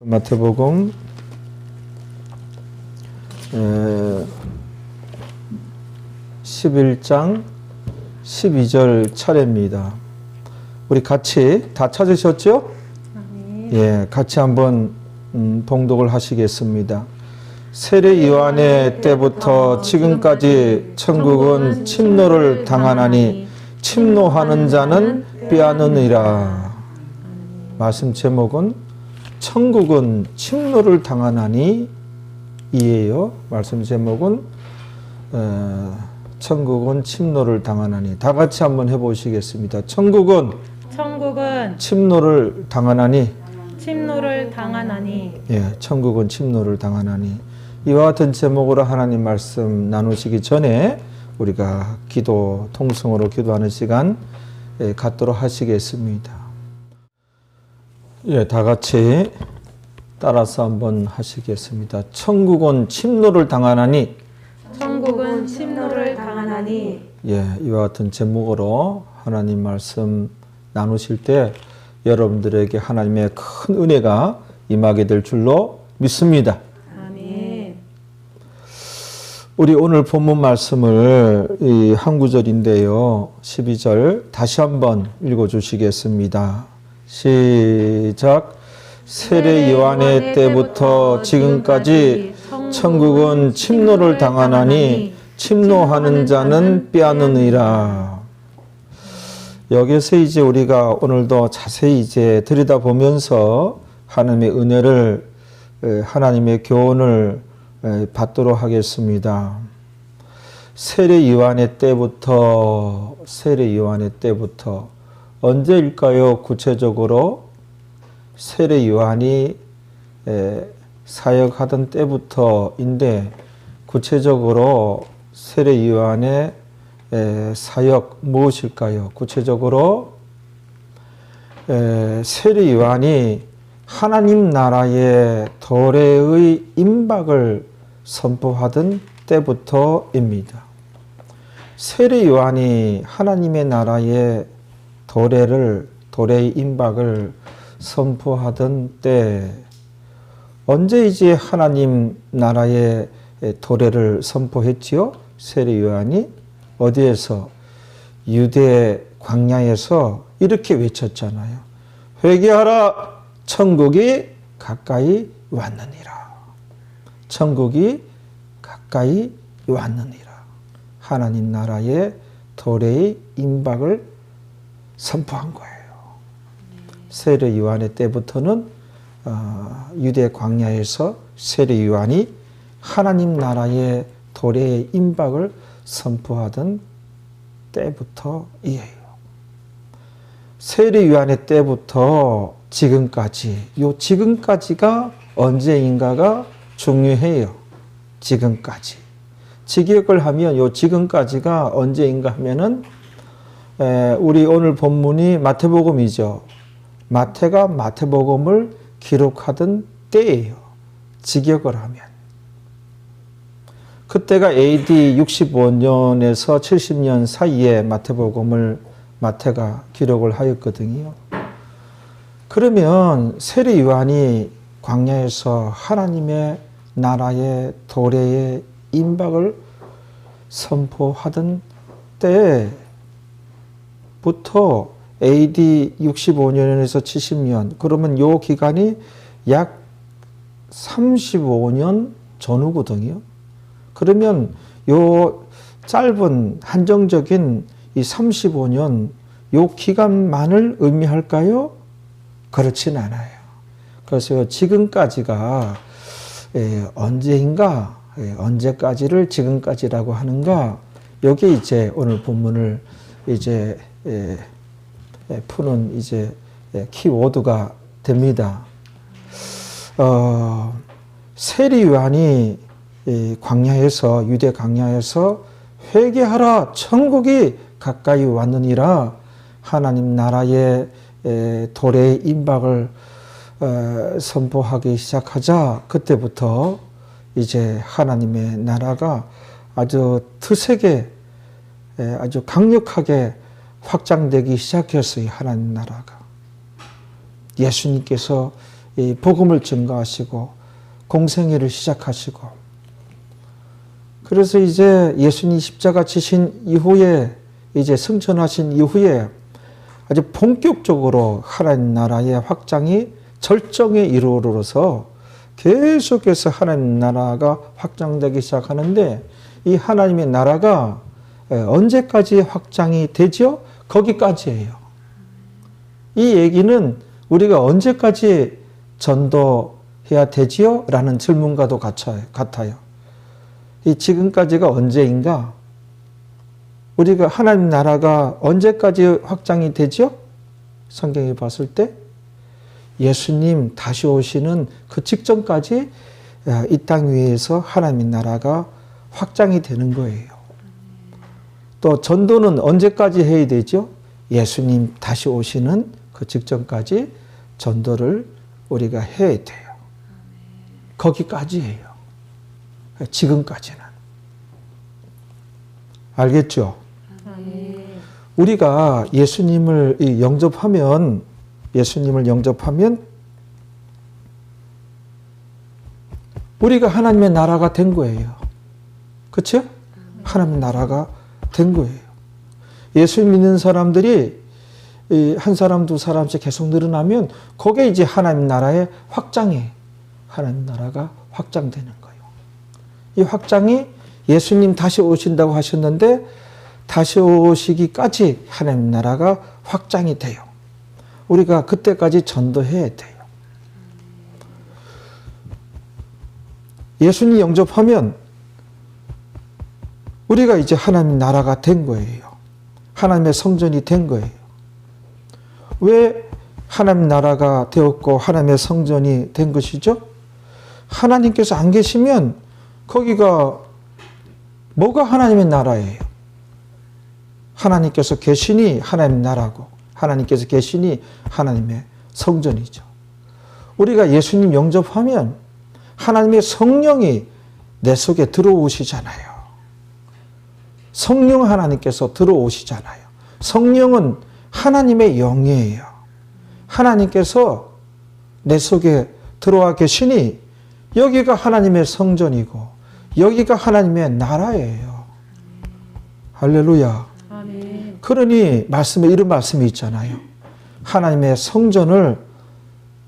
마태복음 11장 12절 차례입니다. 우리 같이 다 찾으셨죠? 예, 같이 한번 봉독을 하시겠습니다. 세례 요한의 때부터 지금까지 천국은 침노를 당하나니 침노하는 자는 빼앗느니라. 말씀 제목은 천국은 침노를 당하나니 이에요. 말씀 제목은 천국은 침노를 당하나니. 다 같이 한번 해보시겠습니다. 천국은 침노를 당하나니. 예, 천국은 침노를 당하나니. 이와 같은 제목으로 하나님 말씀 나누시기 전에 우리가 기도, 통성으로 기도하는 시간 갖도록 하시겠습니다. 예, 다 같이 따라서 한번 하시겠습니다. 천국은 침노를 당하나니. 예, 이와 같은 제목으로 하나님 말씀 나누실 때 여러분들에게 하나님의 큰 은혜가 임하게 될 줄로 믿습니다. 아멘. 우리 오늘 본문 말씀을 한 구절인데요. 12절 다시 한번 읽어주시겠습니다. 시작. 세례 요한의 때부터 지금까지 천국은 침노를 당하나니 침노하는 자는 빼앗느니라. 여기서 이제 우리가 오늘도 자세히 이제 들여다보면서 하나님의 은혜를, 하나님의 교훈을 받도록 하겠습니다. 세례 요한의 때부터 언제일까요? 구체적으로 세례 요한이 사역하던 때부터인데, 구체적으로 세례 요한의 사역 무엇일까요? 구체적으로 세례 요한이 하나님 나라의 도래의 임박을 선포하던 때부터입니다. 세례 요한이 하나님의 나라의 도래의 임박을 선포하던 때, 언제 이제 하나님 나라의 도래를 선포했지요? 세례 요한이 어디에서? 유대 광야에서 이렇게 외쳤잖아요. 회개하라, 천국이 가까이 왔느니라. 천국이 가까이 왔느니라. 하나님 나라의 도래의 임박을 선포한 거예요. 세례 요한의 때부터는 유대 광야에서 세례 요한이 하나님 나라의 도래의 임박을 선포하던 때부터이에요. 세례 요한의 때부터 지금까지, 요 지금까지가 언제인가가 중요해요. 지금까지. 직역을 하면 요 지금까지가 언제인가 하면은 우리 오늘 본문이 마태복음이죠. 마태가 마태복음을 기록하던 때예요. 직역을 하면. 그때가 AD 65년에서 70년 사이에 마태복음을 마태가 기록을 하였거든요. 그러면 세례 요한이 광야에서 하나님의 나라의 도래의 임박을 선포하던 때부터 AD 65년에서 70년, 그러면 요 기간이 약 35년 전후거든요. 그러면 요 짧은 한정적인 이 35년 요 기간만을 의미할까요? 그렇진 않아요. 그래서 지금까지가 언제인가, 언제까지를 지금까지라고 하는가, 여기 이제 오늘 본문을 이제 푸는 이제 키워드가 됩니다. 세례 요한이 광야에서, 유대 광야에서 회개하라, 천국이 가까이 왔느니라, 하나님 나라의 도래의 임박을 선포하기 시작하자, 그때부터 이제 하나님의 나라가 아주 드세게, 아주 강력하게 확장되기 시작했어요. 하나님 나라가. 예수님께서 이 복음을 증거하시고 공생애를 시작하시고, 그래서 이제 예수님 십자가 지신 이후에, 이제 승천하신 이후에 아주 본격적으로 하나님 나라의 확장이 절정에 이르러서 계속해서 하나님 나라가 확장되기 시작하는데, 이 하나님의 나라가 언제까지 확장이 되죠? 거기까지예요. 이 얘기는 우리가 언제까지 전도해야 되지요? 라는 질문과도 같아요. 이 지금까지가 언제인가? 우리가 하나님 나라가 언제까지 확장이 되죠? 성경에 봤을 때 예수님 다시 오시는 그 직전까지 이 땅 위에서 하나님 나라가 확장이 되는 거예요. 또 전도는 언제까지 해야 되죠? 예수님 다시 오시는 그 직전까지 전도를 우리가 해야 돼요. 거기까지예요. 지금까지는. 알겠죠? 우리가 예수님을 영접하면 우리가 하나님의 나라가 된 거예요. 그렇죠? 하나님의 나라가 된 거예요. 예수 믿는 사람들이 한 사람 두 사람씩 계속 늘어나면 그게 이제 하나님 나라의 확장이, 하나님 나라가 확장되는 거예요. 이 확장이 예수님 다시 오신다고 하셨는데 다시 오시기까지 하나님 나라가 확장이 돼요. 우리가 그때까지 전도해야 돼요. 예수님 영접하면 우리가 이제 하나님 나라가 된 거예요. 하나님의 성전이 된 거예요. 왜 하나님 나라가 되었고 하나님의 성전이 된 것이죠? 하나님께서 안 계시면 거기가 뭐가 하나님의 나라예요? 하나님께서 계시니 하나님의 나라고, 하나님께서 계시니 하나님의 성전이죠. 우리가 예수님 영접하면 하나님의 성령이 내 속에 들어오시잖아요. 성령 하나님께서 들어오시잖아요. 성령은 하나님의 영이에요. 하나님께서 내 속에 들어와 계시니 여기가 하나님의 성전이고 여기가 하나님의 나라예요. 할렐루야. 아멘. 그러니 말씀에 이런 말씀이 있잖아요. 하나님의 성전을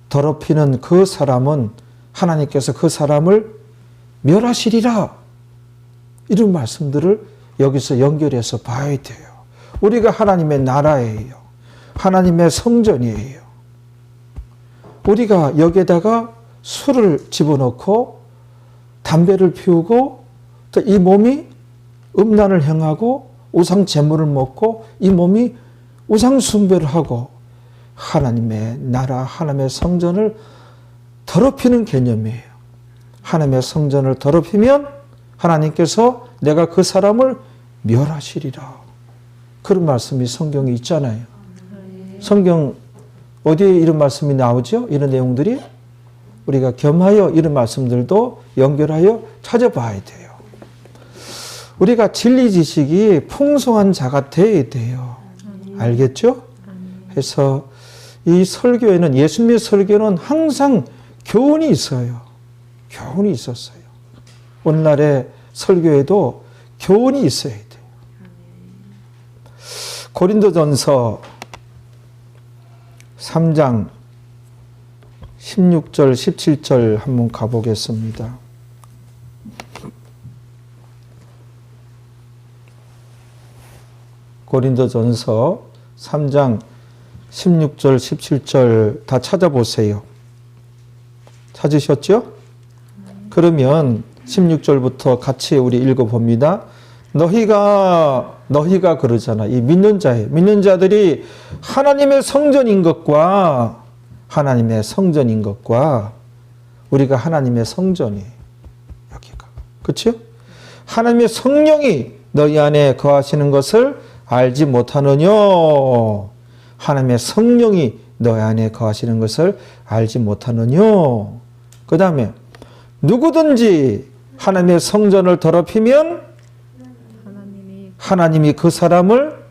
더럽히는 그 사람은 하나님께서 그 사람을 멸하시리라. 이런 말씀들을 여기서 연결해서 봐야 돼요. 우리가 하나님의 나라예요. 하나님의 성전이에요. 우리가 여기에다가 술을 집어넣고 담배를 피우고 또 이 몸이 음란을 행하고 우상 제물을 먹고 이 몸이 우상 숭배를 하고 하나님의 나라, 하나님의 성전을 더럽히는 개념이에요. 하나님의 성전을 더럽히면 하나님께서 내가 그 사람을 멸하시리라. 그런 말씀이 성경에 있잖아요. 성경 어디에 이런 말씀이 나오죠? 이런 내용들이 우리가 겸하여 이런 말씀들도 연결하여 찾아봐야 돼요. 우리가 진리 지식이 풍성한 자가 되어야 돼요. 알겠죠? 그래서 이 설교에는, 예수님의 설교는 항상 교훈이 있어요. 교훈이 있었어요. 오늘날의 설교에도 교훈이 있어야 돼요. 고린도전서 3장 16절 17절 한번 가보겠습니다. 고린도전서 3장 16절 17절 다 찾아보세요. 찾으셨죠? 그러면 16절부터 같이 우리 읽어봅니다. 너희가 그러잖아. 이 믿는 자들이 하나님의 성전인 것과 우리가 하나님의 성전이에요. 여기가. 그렇죠? 하나님의 성령이 너희 안에 거하시는 것을 알지 못하느냐? 하나님의 성령이 너희 안에 거하시는 것을 알지 못하느냐? 그 다음에 누구든지 하나님의 성전을 더럽히면 하나님이 그 사람을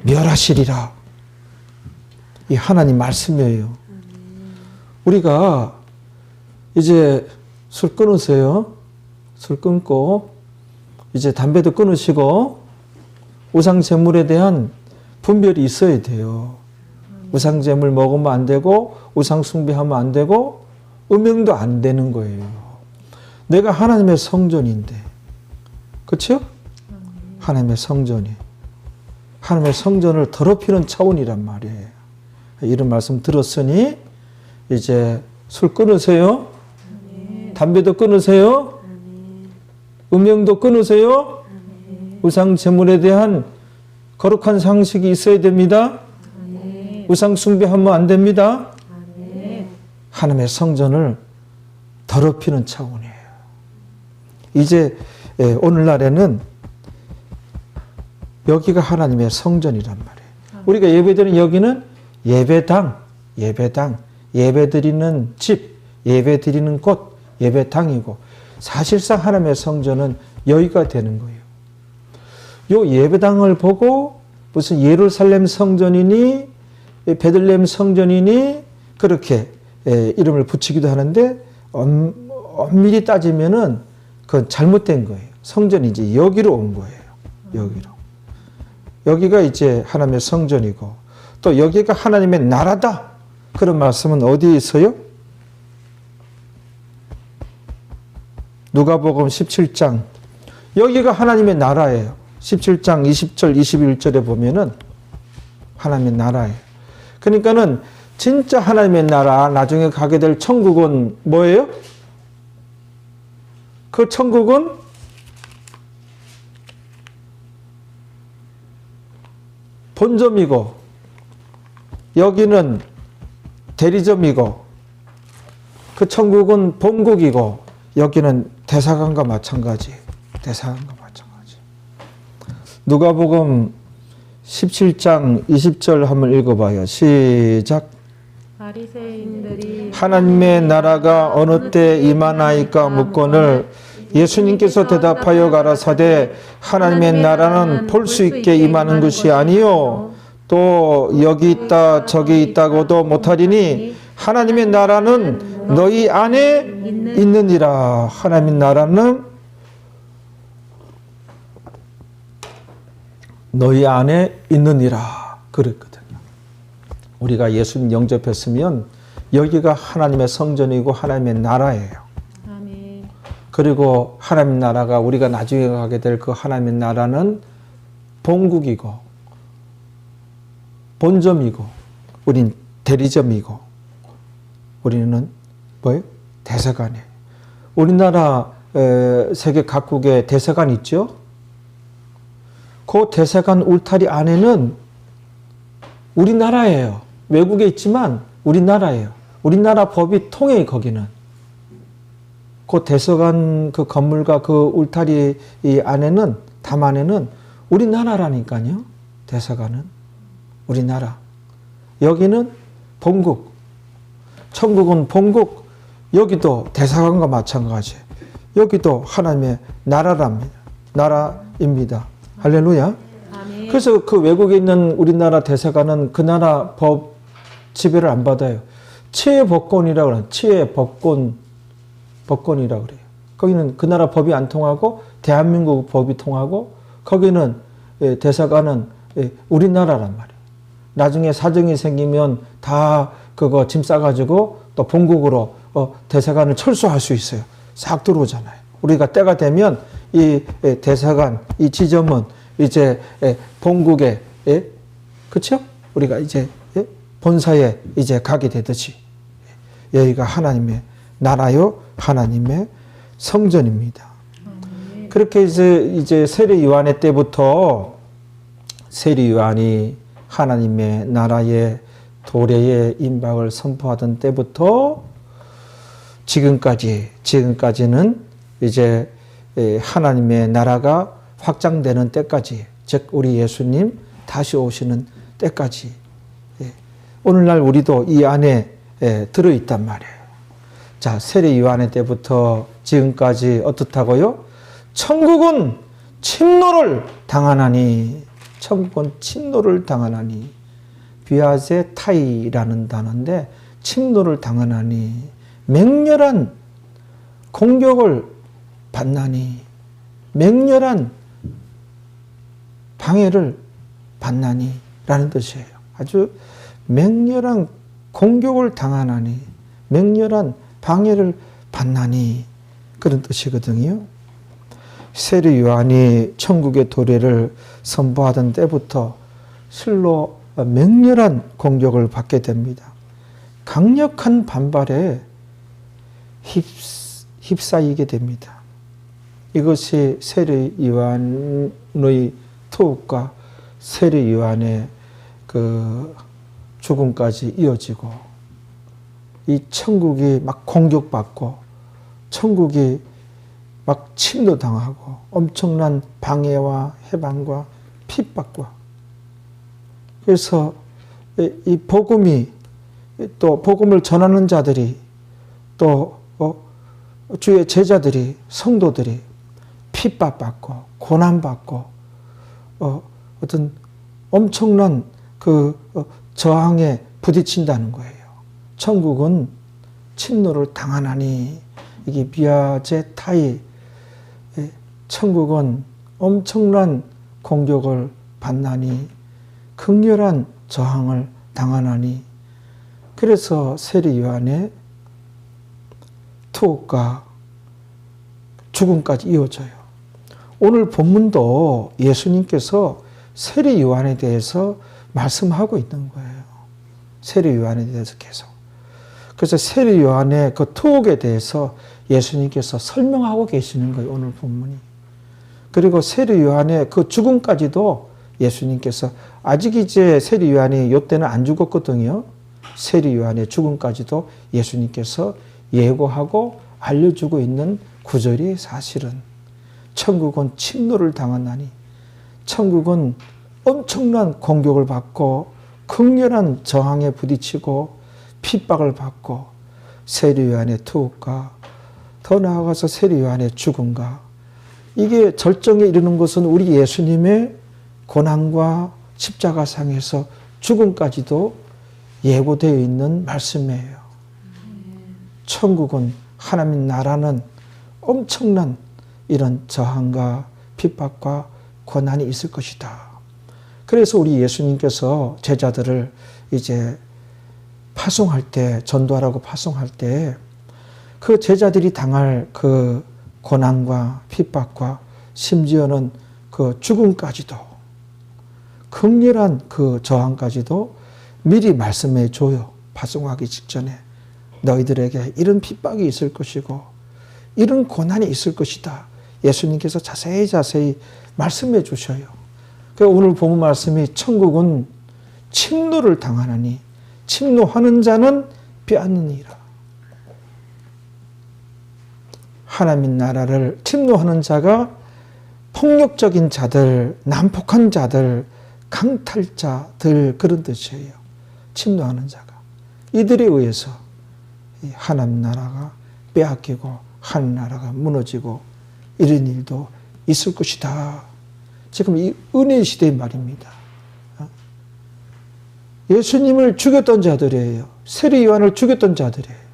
멸하시리라. 이 하나님 말씀이에요. 우리가 이제 술 끊으세요. 술 끊고 이제 담배도 끊으시고 우상제물에 대한 분별이 있어야 돼요. 우상제물 먹으면 안 되고 우상숭배하면 안 되고 음행도 안 되는 거예요. 내가 하나님의 성전인데, 그렇죠? 하나님의 성전이. 하나님의 성전을 더럽히는 차원이란 말이에요. 이런 말씀 들었으니 이제 술 끊으세요. 담배도 끊으세요. 음행도 끊으세요. 우상제물에 대한 거룩한 상식이 있어야 됩니다. 우상 숭배하면 안 됩니다. 하나님의 성전을 더럽히는 차원이에요. 이제 오늘날에는 여기가 하나님의 성전이란 말이에요. 우리가 예배드리는 여기는 예배당, 예배드리는 집, 예배드리는 곳, 예배당이고 사실상 하나님의 성전은 여기가 되는 거예요. 요 예배당을 보고 무슨 예루살렘 성전이니 베들레헴 성전이니 그렇게 이름을 붙이기도 하는데 엄밀히 따지면은 그건 잘못된 거예요. 성전이 이제 여기로 온 거예요. 여기로. 여기가 이제 하나님의 성전이고 또 여기가 하나님의 나라다. 그런 말씀은 어디에 있어요? 누가복음 17장. 여기가 하나님의 나라예요. 17장 20절 21절에 보면은 하나님의 나라예요. 그러니까는 진짜 하나님의 나라 나중에 가게 될 천국은 뭐예요? 그 천국은 본점이고 여기는 대리점이고 그 천국은 본국이고 여기는 대사관과 마찬가지. 대사관과 마찬가지. 누가복음 17장 20절 한번 읽어봐요. 시작. 바리새인들이 하나님의 나라가 어느 때 임하나이까 묻거늘 예수님께서 대답하여 가라사대 하나님의 나라는 볼 수 있게 임하는 것이 아니요 또 여기 있다 저기 있다고도 못하리니 하나님의 나라는 너희 안에 있느니라. 하나님의 나라는 너희 안에 있느니라 그랬거든요. 우리가 예수님 영접했으면 여기가 하나님의 성전이고 하나님의 나라예요. 아멘. 그리고 하나님의 나라가 우리가 나중에 가게 될 그 하나님의 나라는 본국이고 본점이고 우린 대리점이고 우리는 뭐예요? 대사관이에요. 우리나라 세계 각국에 대사관 있죠? 그 대사관 울타리 안에는 우리나라예요. 외국에 있지만 우리나라예요. 우리나라 법이 통해요, 거기는. 그 대사관 그 건물과 그 울타리 안에는, 담 안에는 우리나라라니까요. 대사관은. 우리나라. 여기는 본국. 천국은 본국. 여기도 대사관과 마찬가지예요. 여기도 하나님의 나라랍니다. 나라입니다. 할렐루야. 아멘. 그래서 그 외국에 있는 우리나라 대사관은 그 나라 법 지배를 안 받아요. 치외법권이라고 그래요. 치외법권이라고 그래요. 거기는 그 나라 법이 안 통하고 대한민국 법이 통하고 거기는 대사관은 우리나라란 말이에요. 나중에 사정이 생기면 다 그거 짐 싸가지고 또 본국으로 대사관을 철수할 수 있어요. 싹 들어오잖아요. 우리가 때가 되면 이 대사관, 이 지점은 이제 본국에, 그쵸? 우리가 이제 본사에 이제 가게 되듯이 여기가 하나님의 나라요, 하나님의 성전입니다. 그렇게 이제 세례 요한의 때부터 세례 요한이 하나님의 나라의 도래의 임박을 선포하던 때부터 지금까지는 이제 하나님의 나라가 확장되는 때까지, 즉 우리 예수님 다시 오시는 때까지 오늘날 우리도 이 안에 들어있단 말이에요. 자, 세례 요한의 때부터 지금까지 어떻다고요? 천국은 침노를 당하나니, 천국은 침노를 당하나니, 비아제 타이라는 단어인데 침노를 당하나니 맹렬한 공격을 받나니 맹렬한 방해를 받나니 라는 뜻이에요. 아주 맹렬한 공격을 당하나니 맹렬한 방해를 받나니 그런 뜻이거든요. 세례 요한이 천국의 도래를 선포하던 때부터 실로 맹렬한 공격을 받게 됩니다. 강력한 반발에 휩싸이게 됩니다. 이것이 세례 요한의 투옥과 세례 요한의 그 죽음까지 이어지고 이 천국이 막 공격받고 천국이 막 침노당하고 엄청난 방해와 해방과 핍박과 그래서 이 복음이 또 복음을 전하는 자들이 또 주의 제자들이 성도들이 핍박받고 고난받고 어떤 엄청난 그 저항에 부딪힌다는 거예요. 천국은 침노를 당하나니 이게 비아제 타이 천국은 엄청난 공격을 받나니 극렬한 저항을 당하나니 그래서 세례 요한의 투옥과 죽음까지 이어져요. 오늘 본문도 예수님께서 세례 요한에 대해서 말씀하고 있는 거예요. 세례 요한에 대해서 계속. 그래서 세례 요한의 그 투옥에 대해서 예수님께서 설명하고 계시는 거예요. 오늘 본문이. 그리고 세례 요한의 그 죽음까지도 예수님께서 아직 이제 세례 요한이 이때는 안 죽었거든요. 세례 요한의 죽음까지도 예수님께서 예고하고 알려주고 있는 구절이 사실은 천국은 침노를 당하나니 천국은 엄청난 공격을 받고 극렬한 저항에 부딪히고 핍박을 받고 세례 요한의 투옥과 더 나아가서 세례 요한의 죽음과 이게 절정에 이르는 것은 우리 예수님의 고난과 십자가상에서 죽음까지도 예고되어 있는 말씀이에요. 천국은 하나님 나라는 엄청난 이런 저항과 핍박과 고난이 있을 것이다. 그래서 우리 예수님께서 제자들을 이제 파송할 때, 전도하라고 파송할 때 그 제자들이 당할 그 고난과 핍박과 심지어는 그 죽음까지도 극렬한 그 저항까지도 미리 말씀해 줘요. 파송하기 직전에 너희들에게 이런 핍박이 있을 것이고 이런 고난이 있을 것이다. 예수님께서 자세히 말씀해 주셔요. 그래서 오늘 본문 말씀이 천국은 침노를 당하나니 침노하는 자는 빼앗느니라. 하나님 나라를 침노하는 자가 폭력적인 자들, 난폭한 자들, 강탈자들 그런 뜻이에요. 침노하는 자가. 이들에 의해서 하나님 나라가 빼앗기고 하나님 나라가 무너지고 이런 일도 있을 것이다. 지금 이 은혜의 시대의 말입니다. 예수님을 죽였던 자들이에요. 세례 요한을 죽였던 자들이에요.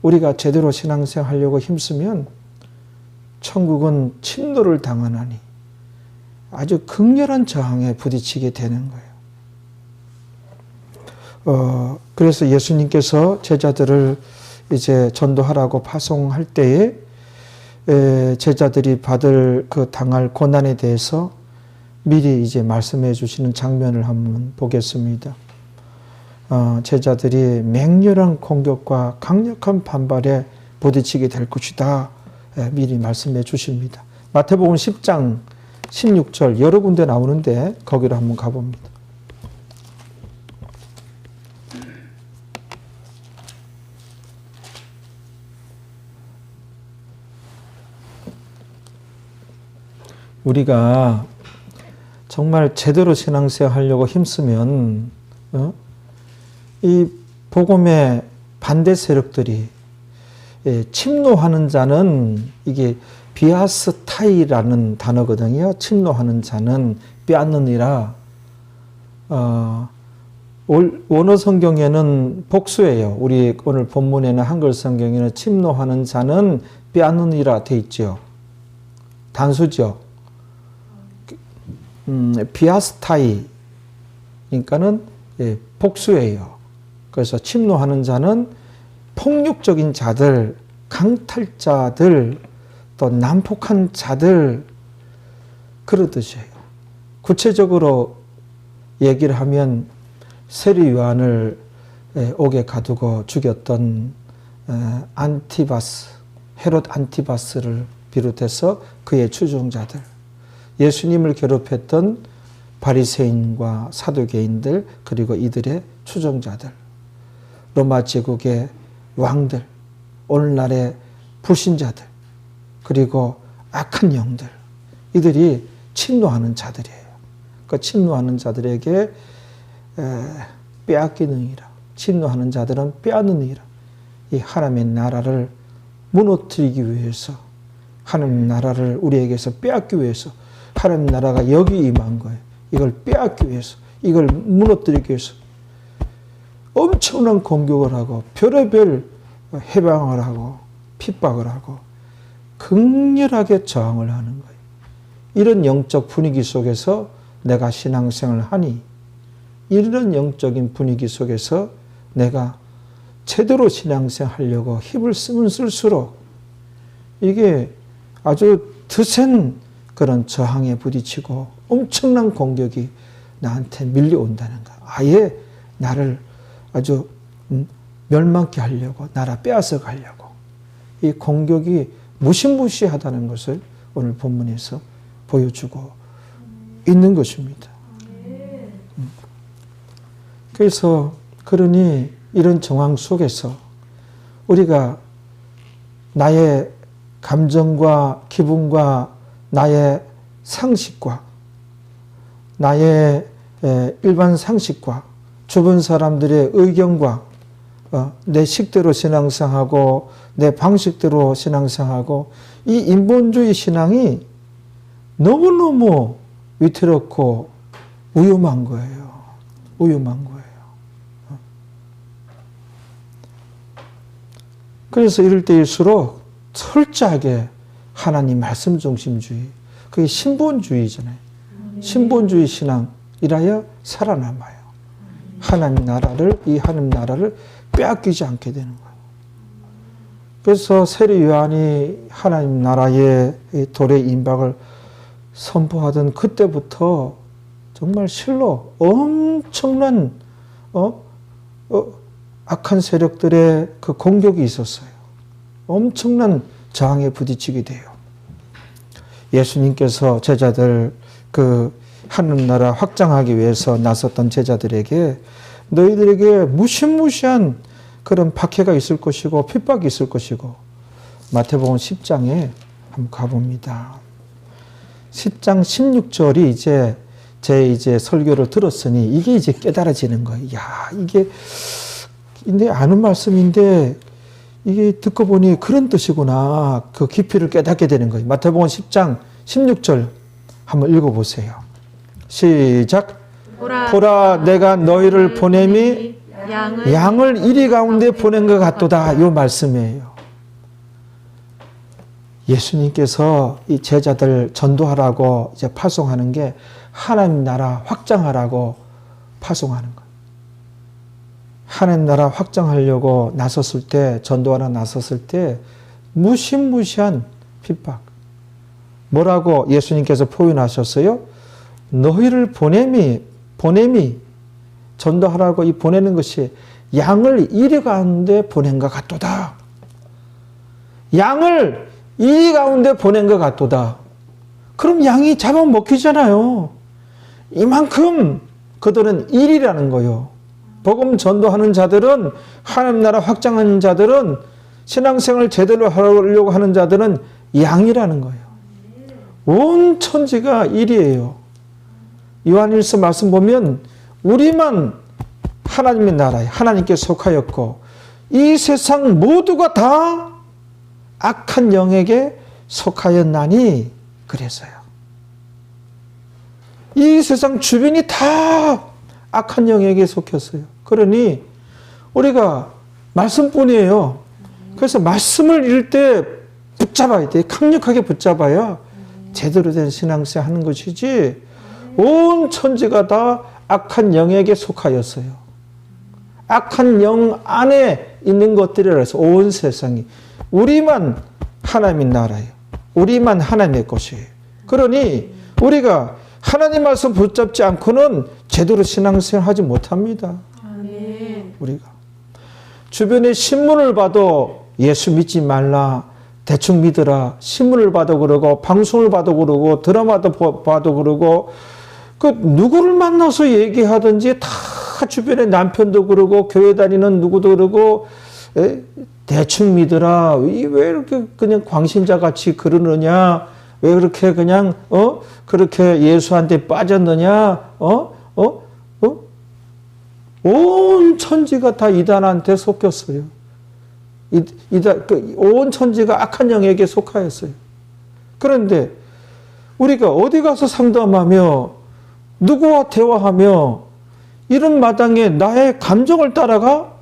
우리가 제대로 신앙생활 하려고 힘쓰면 천국은 침노를 당하나니 아주 극렬한 저항에 부딪히게 되는 거예요. 그래서 예수님께서 제자들을 이제 전도하라고 파송할 때에 제자들이 받을 그 당할 고난에 대해서 미리 이제 말씀해 주시는 장면을 한번 보겠습니다. 제자들이 맹렬한 공격과 강력한 반발에 부딪히게 될 것이다. 미리 말씀해 주십니다. 마태복음 10장 16절 여러 군데 나오는데 거기로 한번 가봅니다. 우리가 정말 제대로 신앙생활 하려고 힘쓰면 이 복음의 반대 세력들이 침노하는 자는 이게 비아스타이라는 단어거든요. 침노하는 자는 빼앗느니라. 원어 성경에는 복수예요. 우리 오늘 본문에는 한글 성경에는 침노하는 자는 빼앗느니라 돼 있죠. 단수죠. 비아스타이 그러니까는 복수예요. 그래서 침노하는 자는 폭력적인 자들, 강탈자들, 또 난폭한 자들 그런 뜻이에요. 구체적으로 얘기를 하면 세리 요한을 옥에 가두고 죽였던 안티바스, 헤롯 안티바스를 비롯해서 그의 추종자들, 예수님을 괴롭혔던 바리새인과 사두개인들, 그리고 이들의 추종자들, 로마 제국의 왕들, 오늘날의 불신자들, 그리고 악한 영들, 이들이 침노하는 자들이에요. 그 침노하는 자들에게 빼앗기느니라. 침노하는 자들은 빼앗느니라. 이 하나님의 나라를 무너뜨리기 위해서, 하나님 나라를 우리에게서 빼앗기 위해서 하나님 나라가 여기 임한 거예요. 이걸 빼앗기 위해서, 이걸 무너뜨리기 위해서 엄청난 공격을 하고 별의별 해방을 하고 핍박을 하고 극렬하게 저항을 하는 거예요. 이런 영적 분위기 속에서 내가 신앙생활을 하니, 이런 영적인 분위기 속에서 내가 제대로 신앙생활 하려고 힘을 쓰면 쓸수록 이게 아주 드센 그런 저항에 부딪히고 엄청난 공격이 나한테 밀려온다는 거. 아예 나를 아주 멸망케 하려고, 나라 빼앗아 가려고. 이 공격이 무시무시하다는 것을 오늘 본문에서 보여주고 있는 것입니다. 그래서 그러니 이런 정황 속에서 우리가 나의 감정과 기분과 나의 상식과 나의 일반 상식과 주변 사람들의 의견과 내 식대로 신앙생활하고 내 방식대로 신앙생활하고 이 인본주의 신앙이 너무너무 위태롭고 위험한 거예요. 위험한 거예요. 그래서 이럴 때일수록 철저하게 하나님 말씀 중심주의, 그게 신본주의잖아요. 신본주의 신앙이라야 살아남아요. 하나님 나라를, 이 하나님 나라를 빼앗기지 않게 되는 거예요. 그래서 세리 요한이 하나님 나라의 도래 임박을 선포하던 그때부터 정말 실로 엄청난 악한 세력들의 그 공격이 있었어요. 엄청난 저항에 부딪히게 돼요. 예수님께서 제자들 그 하나님 나라 확장하기 위해서 나섰던 제자들에게 너희들에게 무시무시한 그런 박해가 있을 것이고 핍박이 있을 것이고, 마태복음 10장에 한번 가봅니다. 10장 16절이 이제 설교를 들었으니 이게 이제 깨달아지는 거예요. 야, 이게 근데 아는 말씀인데 이게 듣고 보니 그런 뜻이구나. 그 깊이를 깨닫게 되는 거예요. 마태복음 10장 16절 한번 읽어보세요. 시작. 보라 내가 너희를 보냄이 양을 이리 가운데 보낸 것 같도다. 이 말씀이에요. 예수님께서 이 제자들 전도하라고 이제 파송하는 게 하나님 나라 확장하라고 파송하는 거예요. 하나님 나라 확장하려고 나섰을 때, 전도하러 나섰을 때 무시무시한 핍박. 뭐라고 예수님께서 표현하셨어요? 너희를 보냄이 전도하라고 이 보내는 것이 양을 이리 가운데 보낸 것 같도다. 양을 이리 가운데 보낸 것 같도다. 그럼 양이 잡아먹히잖아요. 이만큼 그들은 일이라는 거요. 복음 전도하는 자들은, 하나님 나라 확장하는 자들은, 신앙생활 제대로 하려고 하는 자들은 양이라는 거예요. 온 천지가 일이에요. 요한일서 말씀 보면 우리만 하나님의 나라에 하나님께 속하였고 이 세상 모두가 다 악한 영에게 속하였나니 그래서요. 이 세상 주변이 다 악한 영에게 속했어요. 그러니 우리가 말씀뿐이에요. 그래서 말씀을 읽을 때 붙잡아야 돼. 강력하게 붙잡아야 제대로 된 신앙생활 하는 것이지, 온 천지가 다 악한 영에게 속하였어요. 악한 영 안에 있는 것들이라서 온 세상이 우리만 하나님의 나라예요. 우리만 하나님의 것이에요. 그러니 우리가 하나님 말씀 붙잡지 않고는 제대로 신앙생활 하지 못합니다. 아멘. 우리가 주변에 신문을 봐도 예수 믿지 말라, 대충 믿으라, 신문을 봐도 그러고 방송을 봐도 그러고 드라마도 봐도 그러고, 그 누구를 만나서 얘기하든지 다 주변에 남편도 그러고 교회 다니는 누구도 그러고 대충 믿으라, 왜 이렇게 그냥 광신자 같이 그러느냐, 왜 그렇게 그냥 그렇게 예수한테 빠졌느냐, 온 천지가 다 이단한테 속였어요. 온 천지가 악한 영에게 속하였어요. 그런데 우리가 어디 가서 상담하며 누구와 대화하며 이런 마당에 나의 감정을 따라가?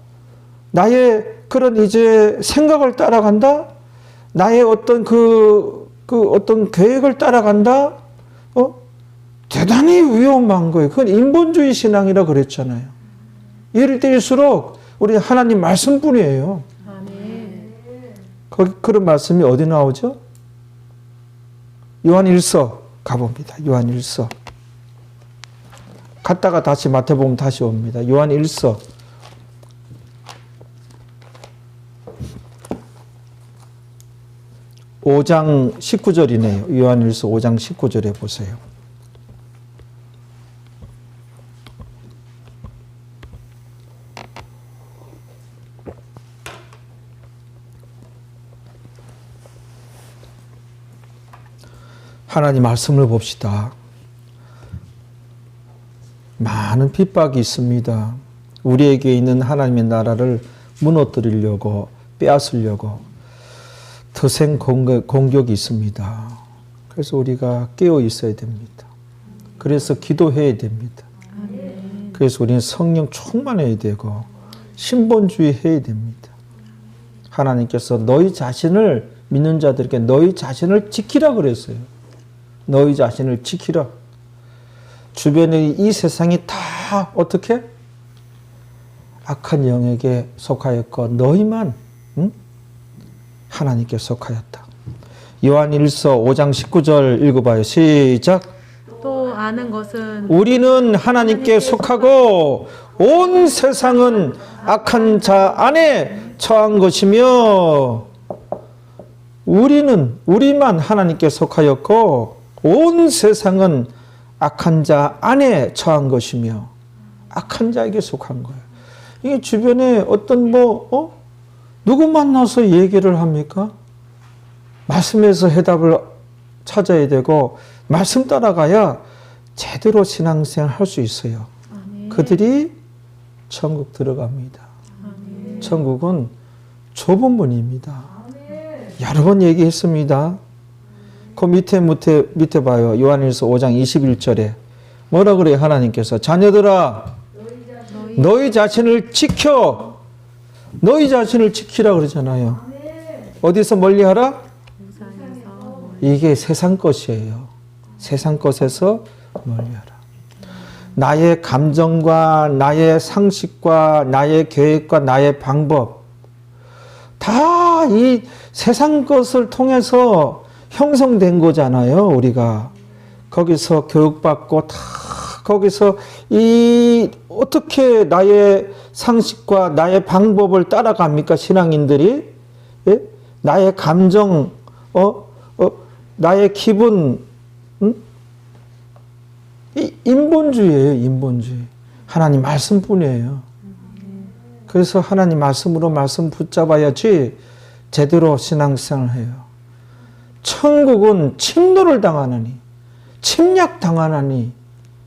나의 그런 이제 생각을 따라간다? 나의 어떤 어떤 계획을 따라간다? 대단히 위험한 거예요. 그건 인본주의 신앙이라 그랬잖아요. 이럴 때일수록 우리 하나님 말씀뿐이에요. 아멘. 그런 말씀이 어디 나오죠? 요한 1서 가봅니다. 요한 1서. 갔다가 다시 마태복음 다시 옵니다. 요한 1서. (5장 19절이네요) 요한 1서 5장 19절에 보세요. 하나님 말씀을 봅시다. 많은 핍박이 있습니다. 우리에게 있는 하나님의 나라를 무너뜨리려고, 빼앗으려고 드생 공격이 있습니다. 그래서 우리가 깨어 있어야 됩니다. 그래서 기도해야 됩니다. 그래서 우리는 성령 충만해야 되고 신본주의 해야 됩니다. 하나님께서 너희 자신을, 믿는 자들에게 너희 자신을 지키라 그랬어요. 너희 자신을 지키라. 주변에 이 세상이 다 어떻게? 악한 영에게 속하였고 너희만 하나님께 속하였다. 요한 1서 5장 19절 읽어봐요. 시작. 또 아는 것은 우리는 하나님께 속하고 온 세상은 악한 자 안에 처한 것이며, 우리만 하나님께 속하였고 온 세상은 악한 자 안에 처한 것이며, 악한 자에게 속한 거예요. 이게 주변에 어떤 누구 만나서 얘기를 합니까? 말씀에서 해답을 찾아야 되고 말씀 따라가야 제대로 신앙생활 할 수 있어요. 아멘. 그들이 천국 들어갑니다. 아멘. 천국은 좁은 문입니다. 여러 번 얘기했습니다. 그 밑에 봐요. 요한일서 5장 21절에 뭐라 그래요? 하나님께서 자녀들아 너희 자신을 지켜. 너희 자신을 지키라 그러잖아요. 어디서 멀리하라? 세상에서 이게 세상 것이에요. 세상 것에서 멀리하라. 나의 감정과 나의 상식과 나의 계획과 나의 방법 다 이 세상 것을 통해서 형성된 거잖아요. 우리가 거기서 교육받고 다 거기서 어떻게 나의 상식과 나의 방법을 따라갑니까? 신앙인들이. 예? 나의 감정, 나의 기분, 이 인본주의예요. 인본주의. 하나님 말씀뿐이에요. 그래서 하나님 말씀으로 말씀 붙잡아야지 제대로 신앙생활을 해요. 천국은 침노를 당하느니, 침략당하느니,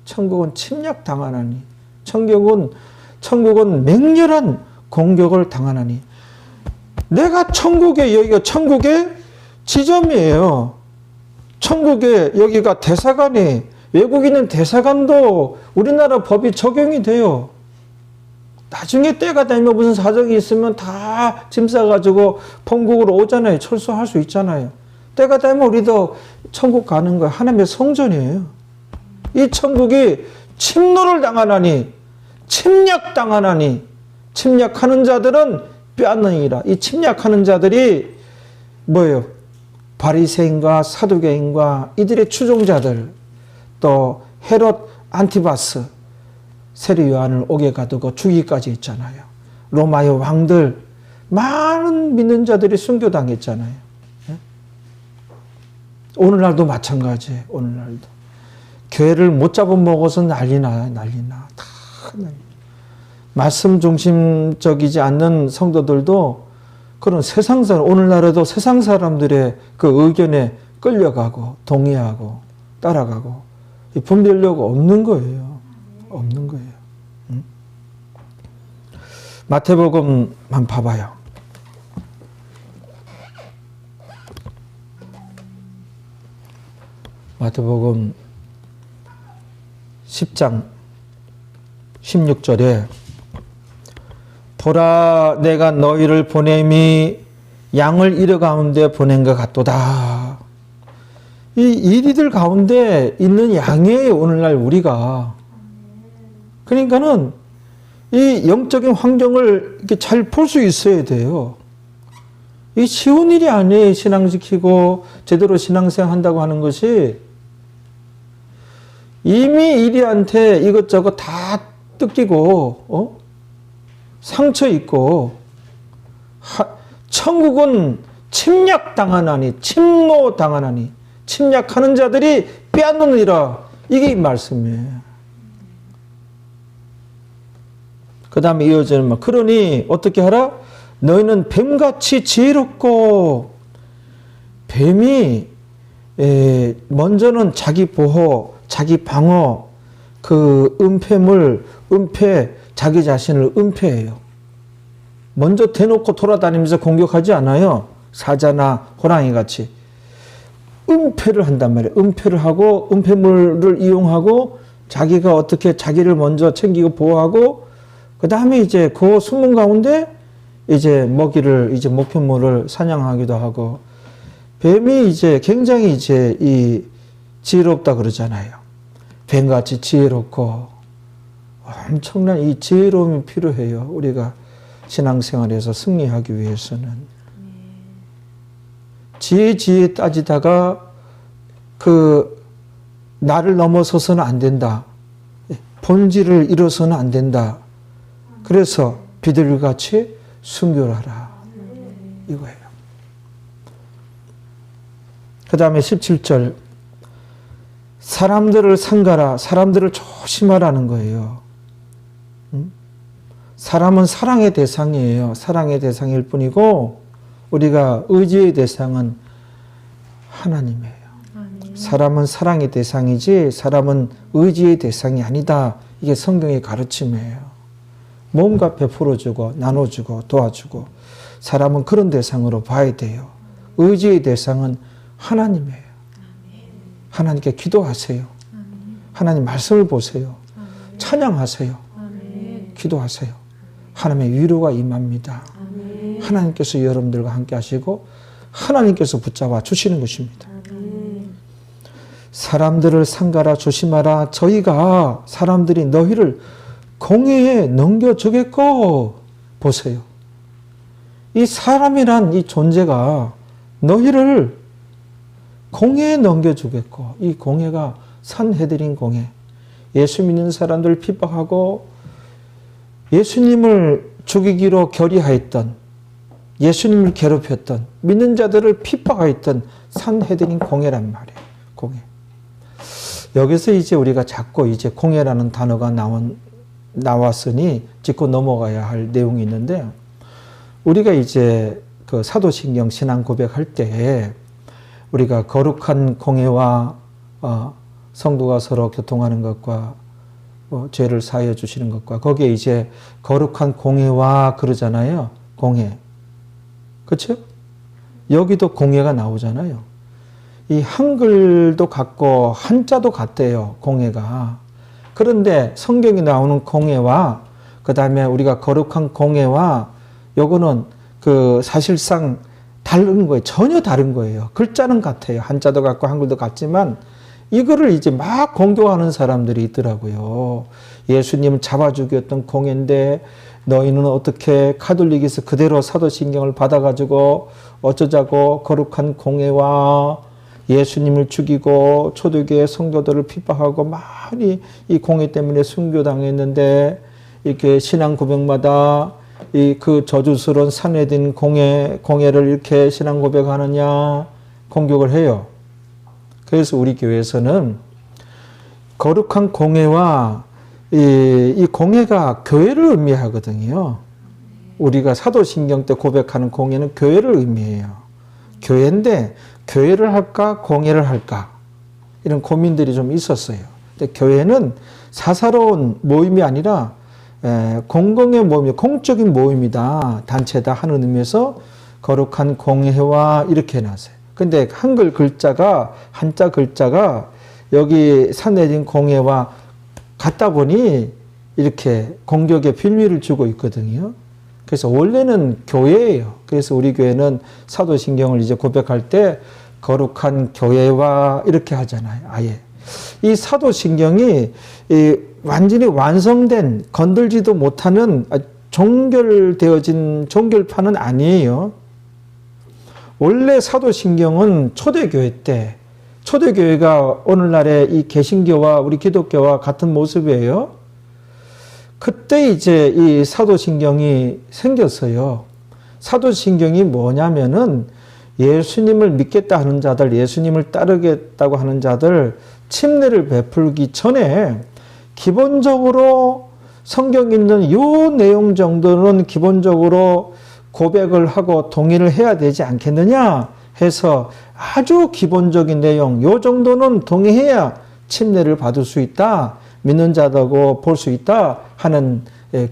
천국은 침략당하느니, 천국은 맹렬한 공격을 당하느니. 내가 여기가 천국의 지점이에요. 천국의 여기가 대사관이 외국 있는 대사관도 우리나라 법이 적용이 돼요. 나중에 때가 되면 무슨 사정이 있으면 다 짐 싸가지고 본국으로 오잖아요. 철수할 수 있잖아요. 때가 되면 우리도 천국 가는 거예요. 하나님의 성전이에요. 이 천국이 침노를 당하나니, 침략당하나니, 침략하는 자들은 빼앗느니라. 이 침략하는 자들이 뭐예요? 바리새인과 사두개인과 이들의 추종자들, 또 헤롯 안티바스, 세례 요한을 옥에 가두고 죽이기까지 했잖아요. 로마의 왕들, 많은 믿는 자들이 순교당했잖아요. 오늘날도 마찬가지예요. 오늘날도. 교회를 못 잡아먹어서 난리나. 다 난리. 말씀 중심적이지 않는 성도들도 그런 세상 사람, 오늘날에도 세상 사람들의 그 의견에 끌려가고, 동의하고, 따라가고, 분별력 없는 거예요. 없는 거예요. 응? 마태복음만 봐봐요. 마태복음 10장 16절에 보라 내가 너희를 보냄이 양을 이르 가운데 보낸 것 같도다. 이 이리들 가운데 있는 양이에요. 오늘날 우리가. 그러니까는 이 영적인 환경을 이렇게 잘 볼 수 있어야 돼요. 이 쉬운 일이 아니에요. 신앙 지키고 제대로 신앙생활 한다고 하는 것이 이미 이리한테 이것저것 다 뜯기고 상처 있고 천국은 침략당하나니 침노당하나니 침략하는 자들이 빼앗느니라. 이게 이 말씀이에요. 그 다음에 이어지는 말. 그러니 어떻게 하라? 너희는 뱀같이 지혜롭고 뱀이 먼저는 자기 보호, 자기 방어, 그 은폐, 자기 자신을 은폐해요. 먼저 대놓고 돌아다니면서 공격하지 않아요. 사자나 호랑이 같이. 은폐를 한단 말이에요. 은폐를 하고 은폐물을 이용하고 자기가 어떻게 자기를 먼저 챙기고 보호하고 그 다음에 이제 그 숨은 가운데 이제 먹이를 이제 목표물을 사냥하기도 하고 뱀이 이제 굉장히 이제 이 지혜롭다 그러잖아요. 뱀같이 지혜롭고 엄청난 이 지혜로움이 필요해요. 우리가 신앙생활에서 승리하기 위해서는. 지혜 따지다가 그 나를 넘어서서는 안 된다. 본질을 잃어서는 안 된다. 그래서 비둘기같이 순교하라. 이거예요. 그 다음에 17절. 사람들을 삼가라. 사람들을 조심하라는 거예요. 사람은 사랑의 대상이에요. 사랑의 대상일 뿐이고 우리가 의지의 대상은 하나님이에요. 사람은 사랑의 대상이지 사람은 의지의 대상이 아니다. 이게 성경의 가르침이에요. 뭔가 베풀어주고 나눠주고 도와주고 사람은 그런 대상으로 봐야 돼요. 의지의 대상은 하나님이에요. 하나님께 기도하세요. 하나님 말씀을 보세요. 찬양하세요. 기도하세요. 하나님의 위로가 임합니다. 하나님께서 여러분들과 함께 하시고 하나님께서 붙잡아 주시는 것입니다. 사람들을 삼가라 조심하라. 저희가 사람들이 너희를 공회에 넘겨주겠고. 보세요. 이 사람이란 이 존재가 너희를 공회에 넘겨주겠고. 이 공회가 산헤드린 공회. 예수 믿는 사람들을 핍박하고 예수님을 죽이기로 결의하였던, 예수님을 괴롭혔던, 믿는 자들을 핍박하였던 산헤드린 공회란 말이에요. 공회. 여기서 이제 우리가 자꾸 이제 공회라는 단어가 나왔으니 짚고 넘어가야 할 내용이 있는데, 우리가 이제 그 사도신경 신앙 고백할 때 우리가 거룩한 공회와 성도가 서로 교통하는 것과 죄를 사하여 주시는 것과 거기에 이제 거룩한 공회와 그러잖아요. 공회. 그렇죠? 여기도 공회가 나오잖아요. 이 한글도 같고 한자도 같대요. 공예가. 그런데 성경에 나오는 공예와 그 다음에 우리가 거룩한 공예와 요거는 그 사실상 다른 거예요. 전혀 다른 거예요. 글자는 같아요. 한자도 같고 한글도 같지만 이거를 이제 막 공격하는 사람들이 있더라고요. 예수님 잡아 죽였던 공예인데 너희는 어떻게 카톨릭에서 그대로 사도신경을 받아가지고 어쩌자고 거룩한 공예와 예수님을 죽이고 초대교회 성도들을 핍박하고 많이 이 공예 때문에 순교당했는데 이렇게 신앙 고백마다 이 그 저주스러운 산해된 공예를 이렇게 신앙 고백하느냐 공격을 해요. 그래서 우리 교회에서는 거룩한 공예와 이 공예가 교회를 의미하거든요. 우리가 사도신경 때 고백하는 공예는 교회를 의미해요. 교회인데 교회를 할까 공예를 할까 이런 고민들이 좀 있었어요. 근데 교회는 사사로운 모임이 아니라 공공의 모임, 공적인 모임이다, 단체다 하는 의미에서 거룩한 공예와 이렇게 해놨어요. 근데 한글 글자가 한자 글자가 여기 산내진 공예와 같다 보니 이렇게 공격의 빌미를 주고 있거든요. 그래서 원래는 교회예요. 그래서 우리 교회는 사도신경을 이제 고백할 때 거룩한 교회와 이렇게 하잖아요. 아예 이 사도신경이 완전히 완성된 건들지도 못하는 종결되어진 종결판은 아니에요. 원래 사도신경은 초대교회 때 초대교회가 오늘날의 이 개신교와 우리 기독교와 같은 모습이에요. 그때 이제 이 사도신경이 생겼어요. 사도신경이 뭐냐면은 예수님을 믿겠다 하는 자들, 예수님을 따르겠다고 하는 자들 침례를 베풀기 전에 기본적으로 성경에 있는 요 내용 정도는 기본적으로 고백을 하고 동의를 해야 되지 않겠느냐 해서 아주 기본적인 내용 요 정도는 동의해야 침례를 받을 수 있다. 믿는 자다고 볼 수 있다 하는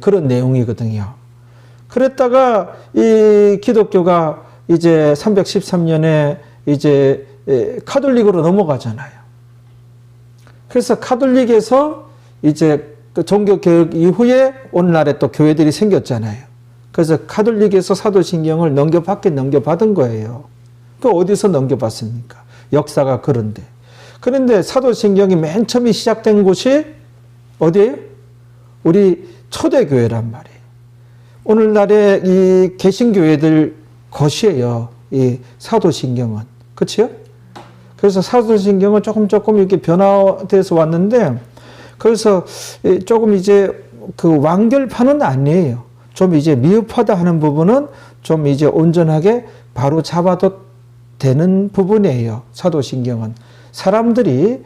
그런 내용이거든요. 그랬다가 이 기독교가 이제 313년에 이제 카톨릭으로 넘어가잖아요. 그래서 카톨릭에서 이제 그 종교개혁 이후에 오늘날에 또 교회들이 생겼잖아요. 그래서 카톨릭에서 사도신경을 넘겨받은 거예요. 그 어디서 넘겨받습니까? 역사가 그런데. 그런데 사도신경이 맨 처음에 시작된 곳이 어디예요? 우리 초대교회란 말이에요. 오늘날의 이 개신교회들 것이에요. 이 사도신경은. 그렇죠? 그래서 사도신경은 조금 이렇게 변화돼서 왔는데 그래서 조금 이제 그 완결판은 아니에요. 좀 이제 미흡하다 하는 부분은 좀 이제 온전하게 바로 잡아도 되는 부분이에요. 사도신경은. 사람들이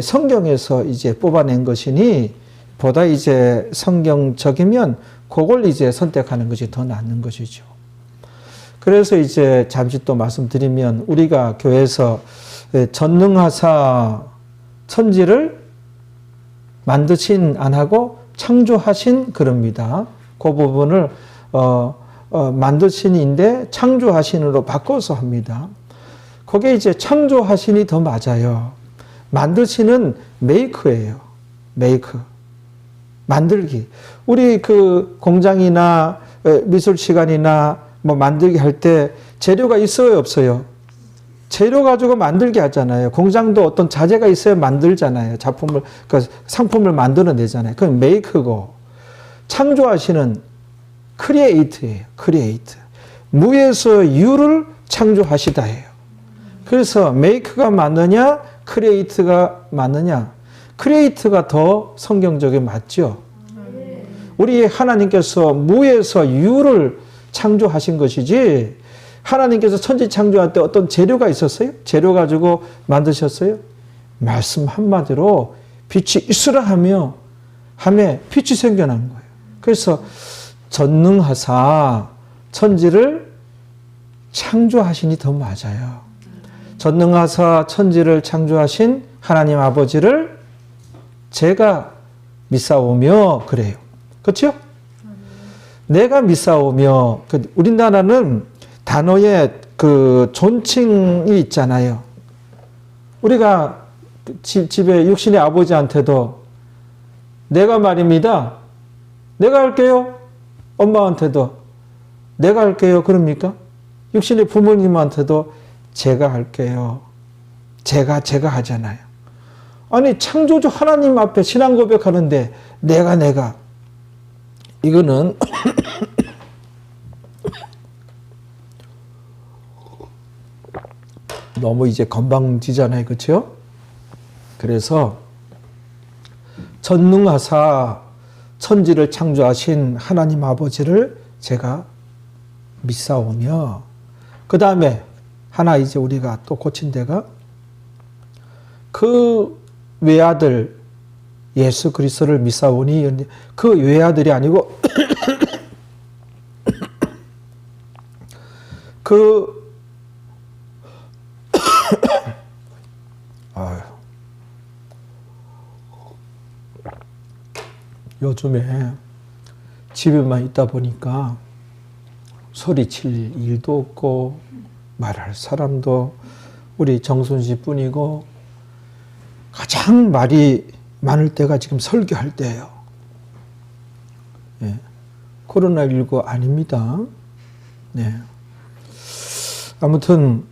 성경에서 이제 뽑아낸 것이니 보다 이제 성경적이면 그걸 이제 선택하는 것이 더 낫는 것이죠. 그래서 이제 잠시 또 말씀드리면 우리가 교회에서 전능하사 천지를 만드신 안 하고 창조하신 그럽니다. 그 부분을 만드신인데 창조하신으로 바꿔서 합니다. 그게 이제 창조하신이 더 맞아요. 만드신은 메이크예요. 메이크. 만들기. 우리 그 공장이나 미술 시간이나 뭐 만들기 할 때 재료가 있어요, 없어요? 재료 가지고 만들게 하잖아요. 공장도 어떤 자재가 있어야 만들잖아요. 작품을, 그 상품을 만들어내잖아요. 그건 메이크고. 창조하시는 크리에이트예요. 크리에이트. 무에서 유를 창조하시다예요. 그래서 메이크가 맞느냐, 크리에이트가 맞느냐. 크리에이트가 더 성경적에 맞죠. 우리 하나님께서 무에서 유를 창조하신 것이지 하나님께서 천지 창조할 때 어떤 재료가 있었어요? 재료 가지고 만드셨어요? 말씀 한마디로 빛이 있으라 하며 빛이 생겨난 거예요. 그래서 전능하사 천지를 창조하시니 더 맞아요. 전능하사 천지를 창조하신 하나님 아버지를 제가 믿사오며 그래요. 그렇죠? 내가 믿사오며 우리나라는 단어에 그 존칭이 있잖아요. 우리가 집에 육신의 아버지한테도 내가 말입니다. 내가 할게요. 엄마한테도 내가 할게요. 그럽니까? 육신의 부모님한테도 제가 할게요. 제가 하잖아요. 아니 창조주 하나님 앞에 신앙 고백하는데 내가 이거는 너무 이제 건방지잖아요. 그렇죠? 그래서 전능하사 천지를 창조하신 하나님 아버지를 제가 믿사오며 그 다음에 하나 이제 우리가 또 고친 데가 그 외아들 예수 그리스도를 믿사오니 그 외아들이 아니고 그 요즘에 집에만 있다 보니까 소리칠 일도 없고 말할 사람도 우리 정순 씨뿐이고 가장 말이 많을 때가 지금 설교할 때예요. 예. 코로나19 아닙니다. 네. 아무튼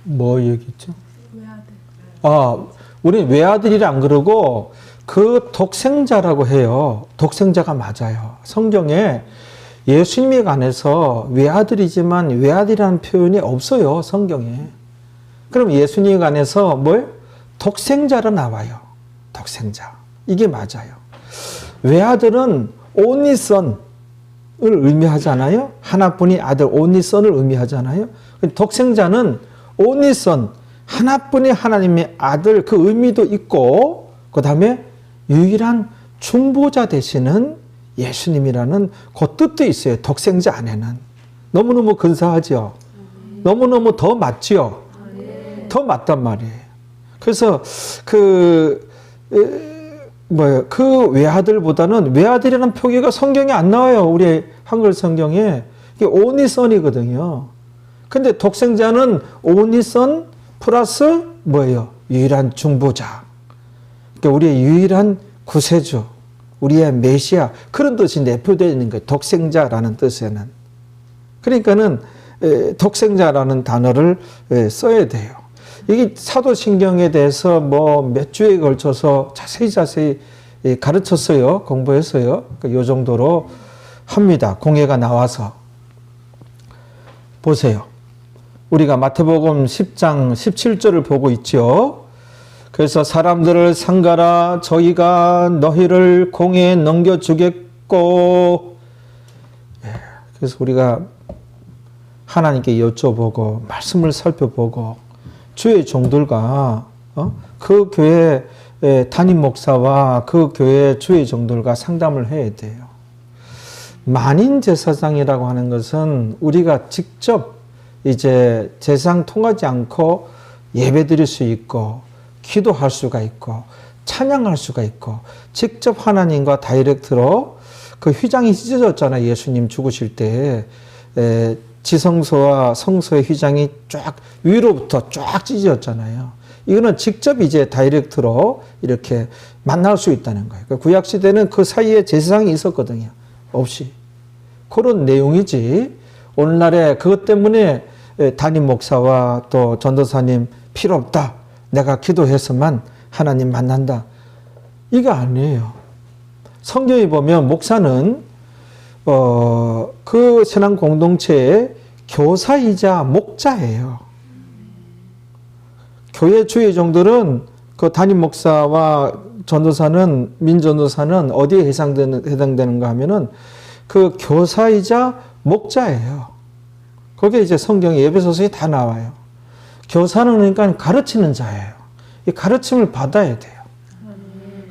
뭐 얘기했죠? 외아들. 우리 외아들이라 안 그러고 그 독생자라고 해요. 독생자가 맞아요. 성경에 예수님에 관해서 외아들이지만 외아들이라는 표현이 없어요. 성경에. 그럼 예수님에 관해서 뭘? 독생자로 나와요. 독생자. 이게 맞아요. 외아들은 only son을 의미하잖아요. 하나뿐인 아들 only son을 의미하잖아요. 독생자는 only son, 하나뿐인 하나님의 아들 그 의미도 있고 그 다음에 유일한 중보자 되시는 예수님이라는 그 뜻도 있어요. 독생자 안에는. 너무너무 근사하죠. 너무너무 더 맞죠. 더 맞단 말이에요. 그래서 그 외아들보다는 외아들이라는 표기가 성경에 안 나와요. 우리 한글 성경에. 이게 only son이거든요. 근데 독생자는 only son 플러스 뭐예요? 유일한 중보자. 그러니까 우리의 유일한 구세주, 우리의 메시아 그런 뜻이 내포되어 있는 거예요. 독생자라는 뜻에는. 그러니까는 독생자라는 단어를 써야 돼요. 이게 사도신경에 대해서 뭐 몇 주에 걸쳐서 자세히 가르쳤어요. 공부했어요. 그러니까 이 정도로 합니다. 공예가 나와서. 보세요. 우리가 마태복음 10장 17절을 보고 있죠. 그래서 사람들을 상가라 저희가 너희를 공에 넘겨주겠고. 그래서 우리가 하나님께 여쭤보고 말씀을 살펴보고 주의 종들과 그 교회 담임 목사와 그 교회 주의 종들과 상담을 해야 돼요. 만인 제사장이라고 하는 것은 우리가 직접 이제 제사장 통하지 않고 예배드릴 수 있고 기도할 수가 있고 찬양할 수가 있고 직접 하나님과 다이렉트로 그 휘장이 찢어졌잖아요. 예수님 죽으실 때 지성소와 성소의 휘장이 쫙 위로부터 쫙 찢어졌잖아요. 이거는 직접 이제 다이렉트로 이렇게 만날 수 있다는 거예요. 구약 시대는 그 사이에 제사장이 있었거든요. 없이. 그런 내용이지. 오늘날에 그것 때문에 담임 목사와 또 전도사님 필요 없다. 내가 기도해서만 하나님 만난다. 이거 아니에요. 성경에 보면 목사는 그 신앙 공동체의 교사이자 목자예요. 교회 주의 종들은 그 담임 목사와 전도사는 민전도사는 어디에 해당되는가 하면은 그 교사이자 목자예요. 거기에 이제 성경에 에베소서에 다 나와요. 교사는 그러니까 가르치는 자예요. 이 가르침을 받아야 돼요.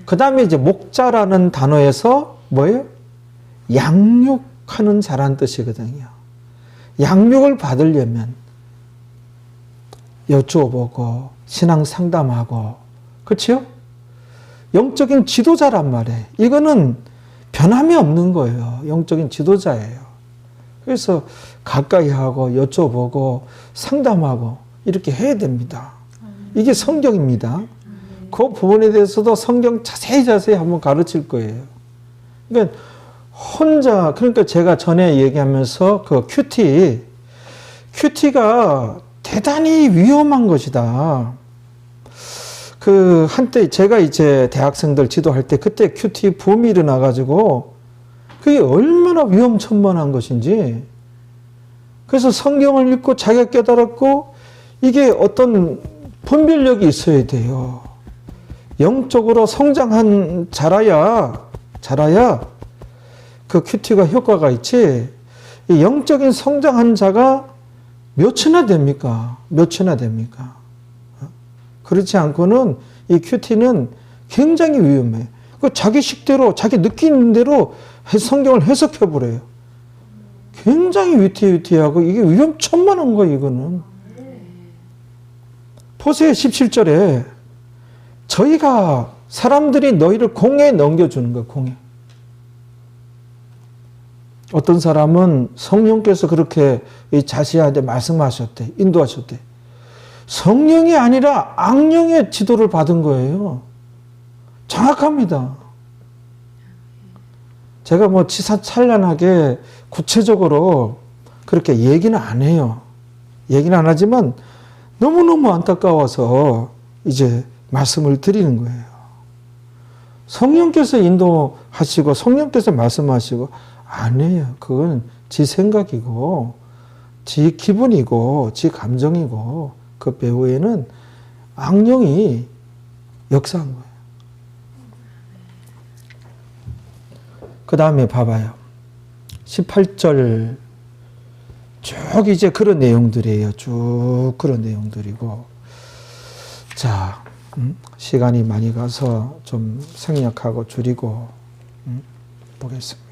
그 다음에 이제 목자라는 단어에서 뭐예요? 양육하는 자란 뜻이거든요. 양육을 받으려면 여쭈어보고 신앙 상담하고 그렇죠? 영적인 지도자란 말이에요. 이거는 변함이 없는 거예요. 영적인 지도자예요. 그래서 가까이 하고 여쭤보고 상담하고 이렇게 해야 됩니다. 이게 성경입니다. 그 부분에 대해서도 성경 자세히 한번 가르칠 거예요. 그러니까 혼자, 그러니까 제가 전에 얘기하면서 그 큐티가 대단히 위험한 것이다. 그 한때 제가 이제 대학생들 지도할 때 그때 큐티 붐이 일어나가지고 그게 얼마나 위험천만한 것인지. 그래서 성경을 읽고 자기가 깨달았고 이게 어떤 분별력이 있어야 돼요. 영적으로 성장한 자라야 그 큐티가 효과가 있지. 이 영적인 성장한 자가 몇이나 됩니까? 그렇지 않고는 이 큐티는 굉장히 위험해. 그 자기 식대로, 자기 느끼는 대로 성경을 해석해 버려요. 굉장히 위태위태하고 이게 위험천만한 거예요, 이거는. 보세요, 17절에. 저희가 사람들이 너희를 공에 넘겨주는 거예요, 공에. 어떤 사람은 성령께서 그렇게 자시한테 말씀하셨대, 인도하셨대. 성령이 아니라 악령의 지도를 받은 거예요. 정확합니다. 제가 뭐 치사찬란하게 구체적으로 그렇게 얘기는 안 해요. 얘기는 안 하지만 너무너무 안타까워서 이제 말씀을 드리는 거예요. 성령께서 인도하시고 성령께서 말씀하시고 안 해요. 그건 지 생각이고 지 기분이고 지 감정이고 그 배후에는 악령이 역사한 거예요. 그 다음에 봐봐요. 18절 쭉 이제 그런 내용들이에요. 쭉 그런 내용들이고. 자, 시간이 많이 가서 좀 생략하고 줄이고 보겠습니다.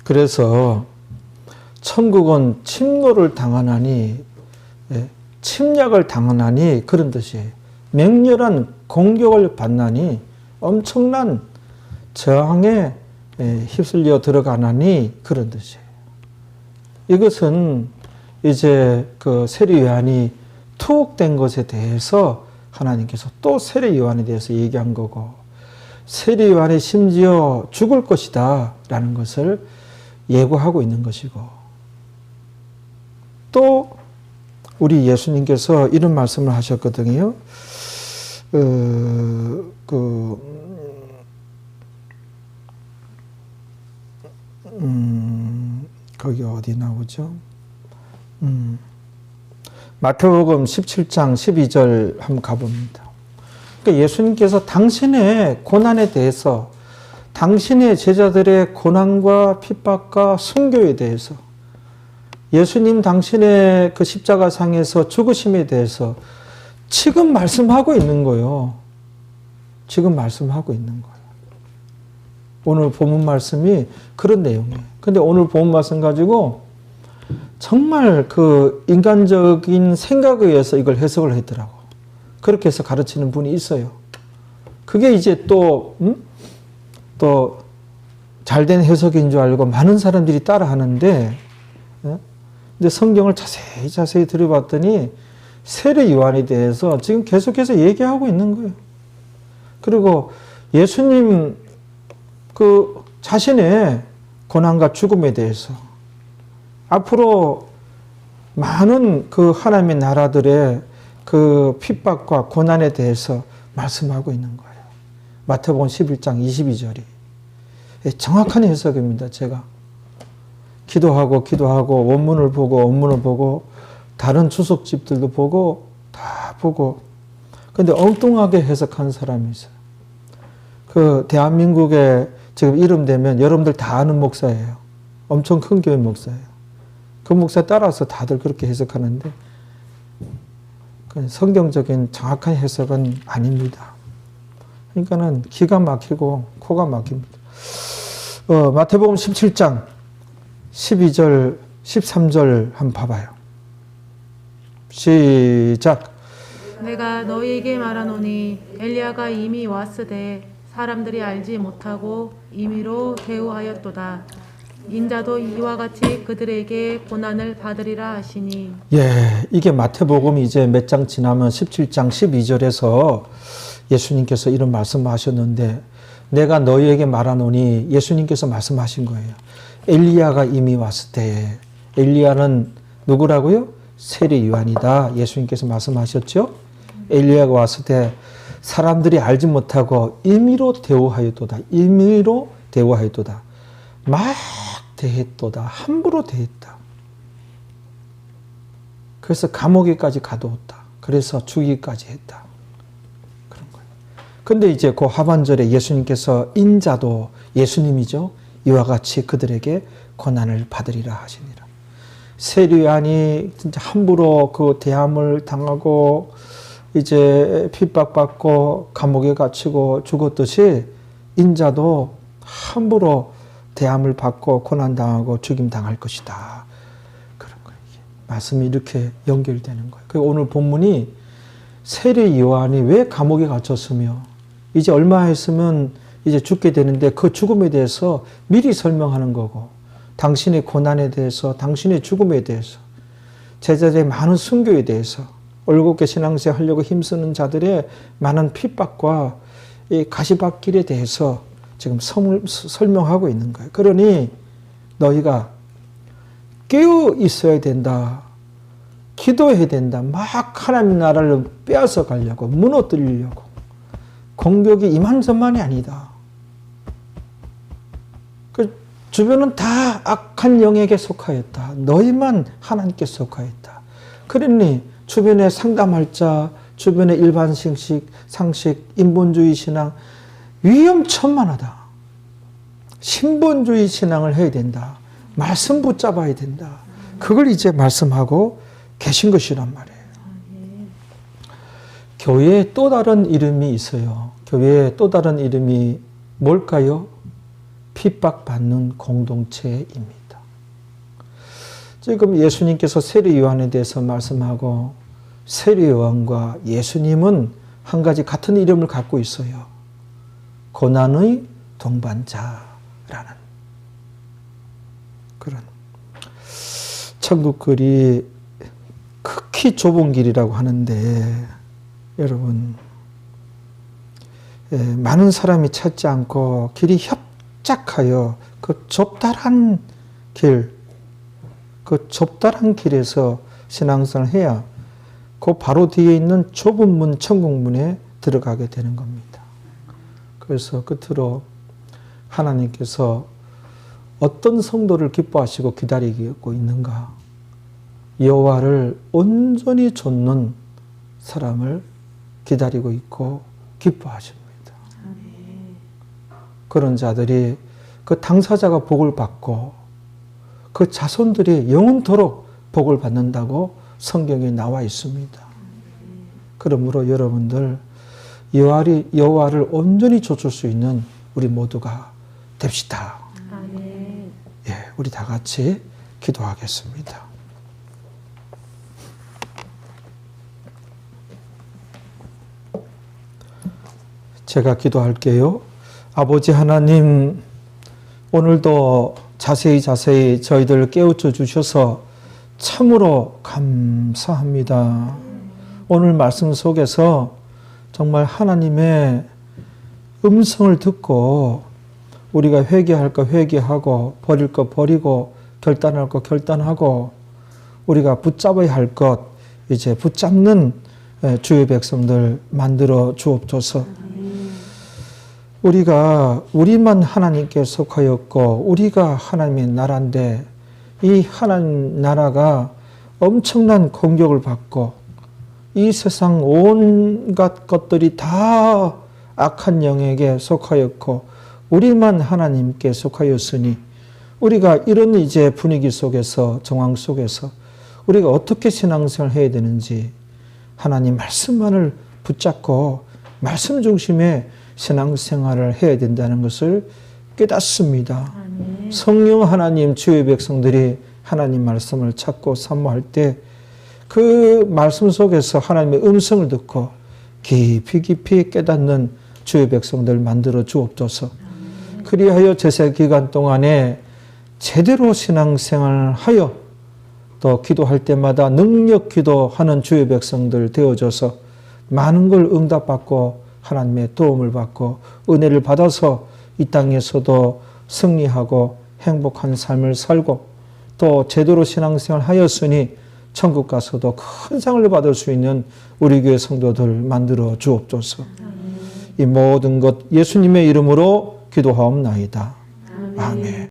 그래서 천국은 침노를 당하나니, 침략을 당하나니 그런 뜻이에요. 맹렬한 공격을 받나니 엄청난 저항에 휩쓸려 들어가나니 그런 뜻이에요. 이것은 이제 그 세례 요한이 투옥된 것에 대해서 하나님께서 또 세례 요한에 대해서 얘기한 거고, 세례 요한이 심지어 죽을 것이다 라는 것을 예고하고 있는 것이고, 또 우리 예수님께서 이런 말씀을 하셨거든요. 거기 어디 나오죠? 마태복음 17장 12절 한번 가봅니다. 그러니까 예수님께서 당신의 고난에 대해서, 당신의 제자들의 고난과 핍박과 순교에 대해서, 예수님 당신의 그 십자가상에서 죽으심에 대해서 지금 말씀하고 있는 거예요. 지금 말씀하고 있는 거예요. 오늘 본문 말씀이 그런 내용이에요. 근데 오늘 본문 말씀 가지고 정말 그 인간적인 생각에 의해서 이걸 해석을 했더라고. 그렇게 해서 가르치는 분이 있어요. 그게 이제 또 잘된 해석인 줄 알고 많은 사람들이 따라 하는데, 근데 성경을 자세히 들여봤더니 세례 요한에 대해서 지금 계속해서 얘기하고 있는 거예요. 그리고 예수님 그 자신의 고난과 죽음에 대해서, 앞으로 많은 그 하나님의 나라들의 그 핍박과 고난에 대해서 말씀하고 있는 거예요. 마태복음 11장 22절이. 정확한 해석입니다. 제가 기도하고 원문을 보고 다른 주석집들도 보고 다 보고, 근데 엉뚱하게 해석한 사람이 있어요. 그 대한민국에 지금 이름 되면 여러분들 다 아는 목사예요. 엄청 큰 교회 목사예요. 그 목사 따라서 다들 그렇게 해석하는데 성경적인 정확한 해석은 아닙니다. 그러니까는 기가 막히고 코가 막힙니다. 마태복음 17장 12절 13절 한번 봐봐요. 시작. 내가 너희에게 말하노니 엘리야가 이미 왔으되 사람들이 알지 못하고 임의로 대우하였도다. 인자도 이와 같이 그들에게 고난을 받으리라 하시니. 예, 이게 마태복음 이제 몇 장 지나면 17장 12절에서 예수님께서 이런 말씀하셨는데 내가 너희에게 말하노니 예수님께서 말씀하신 거예요. 엘리야가 이미 왔을 때 엘리야는 누구라고요? 세례 요한이다. 예수님께서 말씀하셨죠? 엘리야가 왔을 때 사람들이 알지 못하고 임의로 대우하였도다. 임의로 대우하였도다. 막 대했도다. 함부로 대했다. 그래서 감옥에까지 가두었다. 그래서 죽이기까지 했다. 그런 거예요. 근데 이제 그 하반절에 예수님께서 인자도 예수님이죠. 이와 같이 그들에게 고난을 받으리라 하시니라. 세례 요한이 진짜 함부로 그 대함을 당하고 이제 핍박받고 감옥에 갇히고 죽었듯이 인자도 함부로 대함을 받고 고난당하고 죽임당할 것이다. 그런 거예요. 말씀이 이렇게 연결되는 거예요. 그리고 오늘 본문이 세례 요한이 왜 감옥에 갇혔으며 이제 얼마 했으면 이제 죽게 되는데 그 죽음에 대해서 미리 설명하는 거고 당신의 고난에 대해서 당신의 죽음에 대해서 제자들의 많은 순교에 대해서 올곧게 신앙생활 하려고 힘쓰는 자들의 많은 핍박과 이 가시밭길에 대해서 지금 설명하고 있는 거예요. 그러니 너희가 깨어 있어야 된다. 기도해야 된다. 막 하나님 나라를 빼앗아 가려고 무너뜨리려고 공격이 이만저만이 아니다. 그 주변은 다 악한 영에게 속하였다. 너희만 하나님께 속하였다. 그러니 주변에 상담할 자, 주변의 일반 상식, 인본주의 신앙 위험천만하다. 신본주의 신앙을 해야 된다. 말씀 붙잡아야 된다. 그걸 이제 말씀하고 계신 것이란 말이에요. 교회에 또 다른 이름이 있어요. 교회에 또 다른 이름이 뭘까요? 핍박받는 공동체입니다. 지금 예수님께서 세례 요한에 대해서 말씀하고 세례 요한과 예수님은 한 가지 같은 이름을 갖고 있어요. 고난의 동반자라는 그런 천국 길이 극히 좁은 길이라고 하는데 여러분 많은 사람이 찾지 않고 길이 협착하여 그 좁다란 길, 그 좁다란 길에서 신앙생활을 해야 그 바로 뒤에 있는 좁은 문, 천국문에 들어가게 되는 겁니다. 그래서 끝으로 하나님께서 어떤 성도를 기뻐하시고 기다리고 있는가? 여호와를 온전히 좇는 사람을 기다리고 있고 기뻐하십니다. 그런 자들이 그 당사자가 복을 받고 그 자손들이 영원토록 복을 받는다고 성경에 나와 있습니다. 그러므로 여러분들 여호와를 온전히 좇을 수 있는 우리 모두가 됩시다. 예, 우리 다 같이 기도하겠습니다. 제가 기도할게요. 아버지 하나님, 오늘도 자세히 저희들을 깨우쳐 주셔서 참으로 감사합니다. 오늘 말씀 속에서 정말 하나님의 음성을 듣고 우리가 회개할 거 회개하고 버릴 거 버리고 결단할 거 결단하고 우리가 붙잡아야 할 것 이제 붙잡는 주의 백성들 만들어 주옵소서. 우리만 하나님께 속하였고 우리가 하나님의 나라인데 이 하나님 나라가 엄청난 공격을 받고 이 세상 온갖 것들이 다 악한 영에게 속하였고 우리만 하나님께 속하였으니 우리가 이런 이제 분위기 속에서 정황 속에서 우리가 어떻게 신앙생활을 해야 되는지 하나님 말씀만을 붙잡고 말씀 중심의 신앙생활을 해야 된다는 것을 깨닫습니다. 성령 하나님 주의 백성들이 하나님 말씀을 찾고 사모할 때 그 말씀 속에서 하나님의 음성을 듣고 깊이 깨닫는 주의 백성들 만들어 주옵소서. 그리하여 제세 기간 동안에 제대로 신앙생활을 하여 또 기도할 때마다 능력 기도하는 주의 백성들 되어줘서 많은 걸 응답받고 하나님의 도움을 받고 은혜를 받아서 이 땅에서도 승리하고 행복한 삶을 살고 또 제대로 신앙생활을 하였으니 천국 가서도 큰 상을 받을 수 있는 우리 교회 성도들 만들어 주옵소서. 이 모든 것 예수님의 이름으로 기도하옵나이다. 아멘.